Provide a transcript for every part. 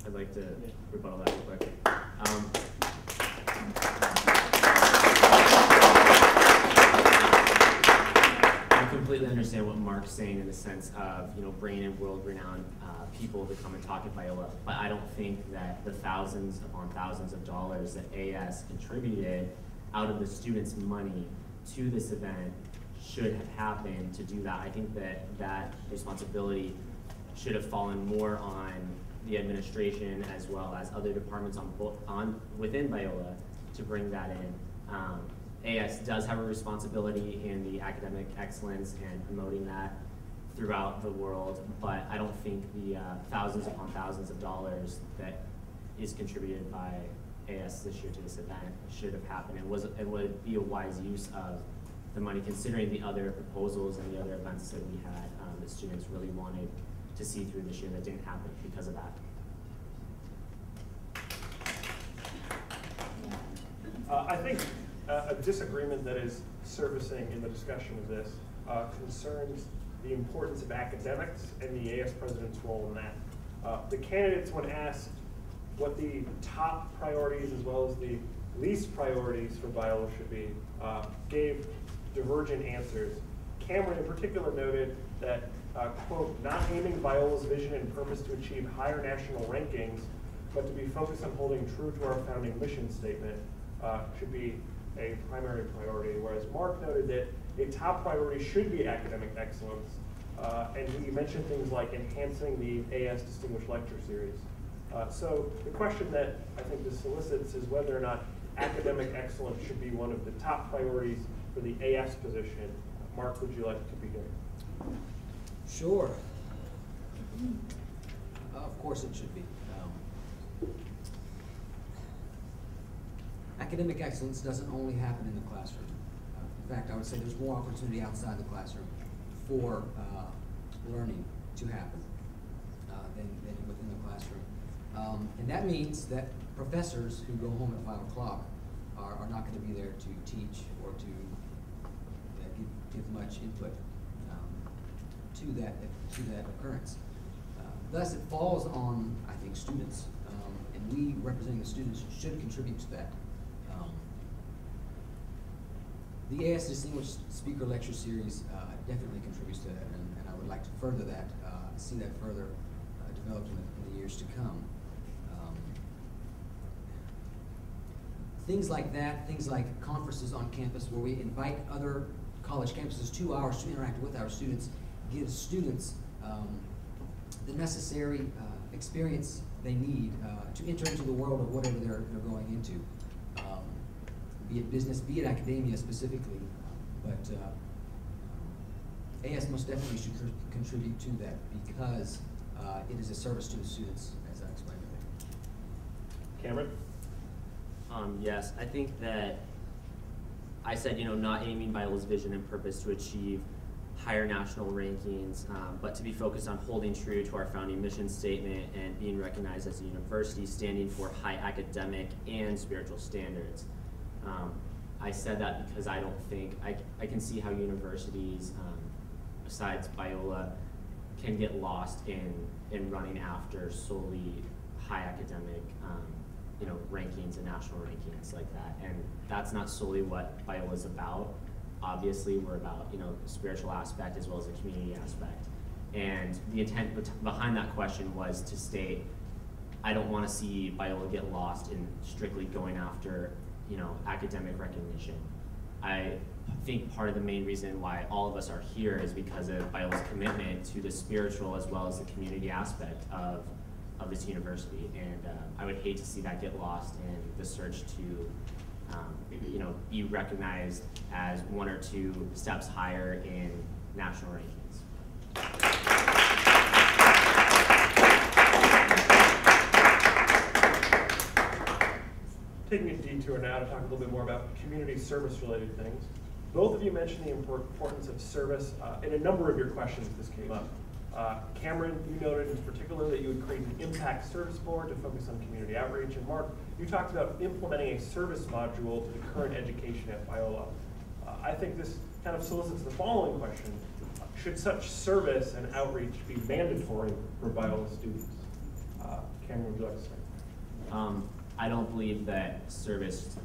I'd like to rebuttal that real quick. I completely understand what Mark's saying in the sense of, bringing in world-renowned people to come and talk at Biola, but I don't think that the thousands upon thousands of dollars that AS contributed out of the students' money to this event should have happened to do that. I think that responsibility should have fallen more on the administration as well as other departments within Biola to bring that in. AS does have a responsibility in the academic excellence and promoting that throughout the world, but I don't think the thousands upon thousands of dollars that is contributed by AS this year to this event should have happened. It would be a wise use of the money considering the other proposals and the other events that we had that students really wanted to see through this year that didn't happen because of that. I think a disagreement that is surfacing in the discussion of this concerns the importance of academics and the AS president's role in that. The candidates, when asked what the top priorities as well as the least priorities for Biola should be, gave divergent answers. Cameron in particular noted that, quote, not aiming Biola's vision and purpose to achieve higher national rankings, but to be focused on holding true to our founding mission statement should be a primary priority, whereas Mark noted that a top priority should be academic excellence, and he mentioned things like enhancing the AS Distinguished Lecture Series. So the question that I think this solicits is whether or not academic excellence should be one of the top priorities for the AS position. Mark, would you like to begin? Sure. Of course it should be. Academic excellence doesn't only happen in the classroom. In fact, I would say there's more opportunity outside the classroom for learning to happen than within the classroom. And that means that professors who go home at 5 o'clock are not going to be there to teach or to give much input to that occurrence. Thus, it falls on, I think, students, and we, representing the students, should contribute to that. The AS Distinguished Speaker Lecture Series definitely contributes to that, and I would like to further that, see that further developed in the years to come. Things like that, things like conferences on campus where we invite other college campuses to ours to interact with our students, gives students the necessary experience they need to enter into the world of whatever they're going into. Be it business, be it academia specifically, but AS most definitely should contribute to that because it is a service to the students, as I explained earlier. Cameron? Yes, I think that I said, not aiming Biola's vision and purpose to achieve higher national rankings, but to be focused on holding true to our founding mission statement and being recognized as a university standing for high academic and spiritual standards. I said that because I don't think, I can see how universities, besides Biola, can get lost in running after solely high academic rankings and national rankings like that. And that's not solely what Biola is about. Obviously, we're about the spiritual aspect as well as the community aspect. And the intent behind that question was to state, I don't want to see Biola get lost in strictly going after academic recognition. I think part of the main reason why all of us are here is because of Biola's commitment to the spiritual as well as the community aspect of this university. And I would hate to see that get lost in the search to be recognized as one or two steps higher in national rankings. Taking a detour now to talk a little bit more about community service-related things. Both of you mentioned the importance of service in a number of your questions this came up. Cameron, you noted in particular that you would create an impact service board to focus on community outreach. And Mark, you talked about implementing a service module to the current education at Biola. I think this kind of solicits the following question. Should such service and outreach be mandatory for Biola students? Cameron? Cameron, would you like to say? I don't believe that service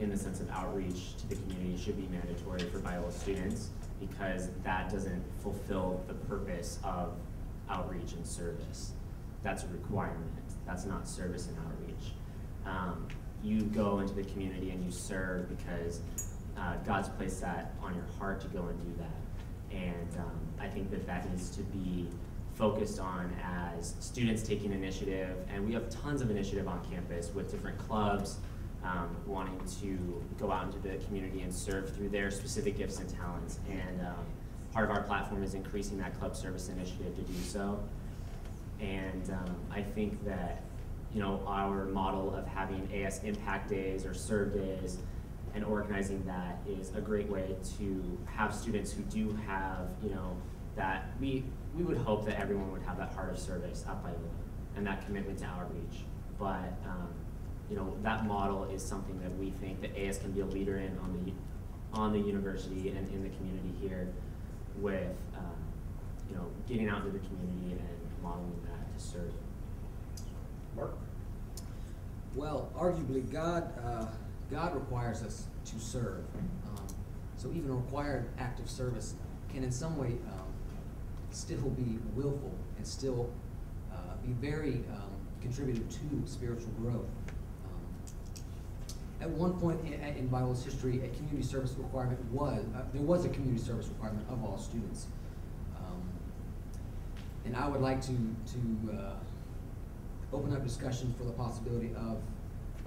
in the sense of outreach to the community should be mandatory for Biola students, because that doesn't fulfill the purpose of outreach and service. That's a requirement. That's not service and outreach. You go into the community and you serve because God's placed that on your heart to go and do that. And I think that that needs to be focused on as students taking initiative, and we have tons of initiative on campus with different clubs wanting to go out into the community and serve through their specific gifts and talents. And part of our platform is increasing that club service initiative to do so. And I think that, you know, our model of having AS Impact Days or Serve Days and organizing that is a great way to have students who do have, you know, that we would hope that everyone would have that heart of service at Biola and that commitment to outreach. But you know, that model is something that we think that AS can be a leader in on the university and in the community here, with you know, getting out into the community and modeling that to serve. Mark? Well, arguably, God requires us to serve. So even a required act of service can in some way still be willful and still be very contributive to spiritual growth. At one point in Biola's history, a community service requirement there was a community service requirement of all students. And I would like to open up discussion for the possibility of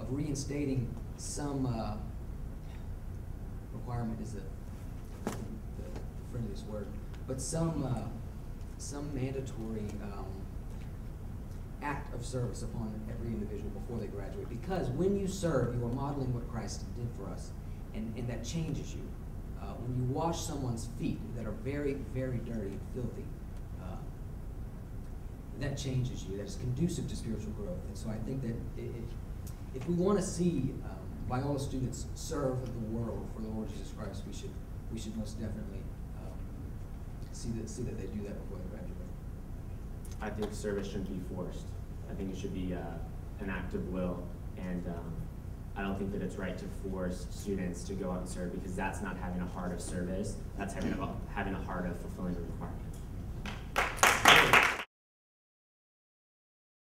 reinstating some requirement is the friendliest word, but some mandatory act of service upon every individual before they graduate. Because when you serve, you are modeling what Christ did for us, and that changes you. When you wash someone's feet that are very, very dirty and filthy, that changes you. That is conducive to spiritual growth. And so I think that if we want to see Biola students serve the world for the Lord Jesus Christ, we should most definitely see that they do that before they graduate. I think service shouldn't be forced. I think it should be an act of will, and I don't think that it's right to force students to go out and serve, because that's not having a heart of service. That's having a heart of fulfilling the requirement.